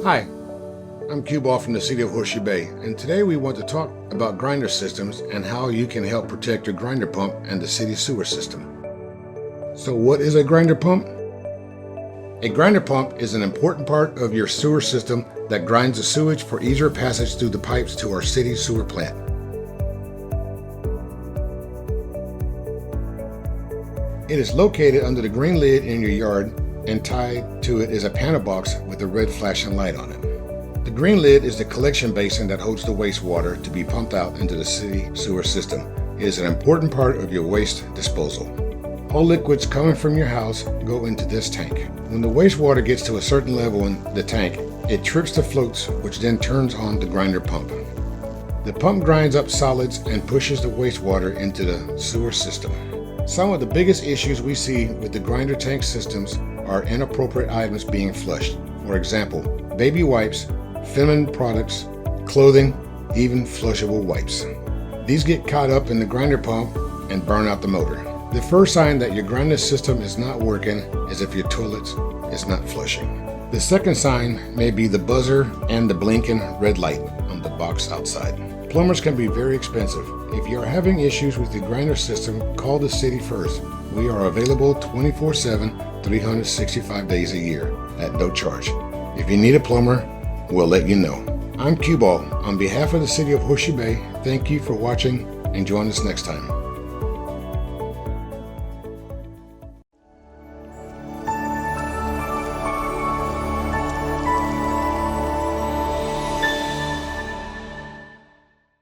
Hi, I'm Cue Ball from the City of Horseshoe Bay, and today we want to talk about grinder systems and how you can help protect your grinder pump and the city sewer system. So what is a grinder pump? A grinder pump is an important part of your sewer system that grinds the sewage for easier passage through the pipes to our city sewer plant. It is located under the green lid in your yard, and tied to it is a panel box with a red flashing light on it. The green lid is the collection basin that holds the wastewater to be pumped out into the city sewer system. It is an important part of your waste disposal. All liquids coming from your house go into this tank. When the wastewater gets to a certain level in the tank, it trips the floats, which then turns on the grinder pump. The pump grinds up solids and pushes the wastewater into the sewer system. Some of the biggest issues we see with the grinder tank systems are inappropriate items being flushed. For example, baby wipes, feminine products, clothing, even flushable wipes. These get caught up in the grinder pump and burn out the motor. The first sign that your grinder system is not working is if your toilet is not flushing. The second sign may be the buzzer and the blinking red light on the box outside. Plumbers can be very expensive. If you are having issues with your grinder system, call the city first. We are available 24/7, 365 days a year at no charge. If you need a plumber, we'll let you know. I'm Cue Ball. On behalf of the City of Horseshoe Bay, thank you for watching and join us next time.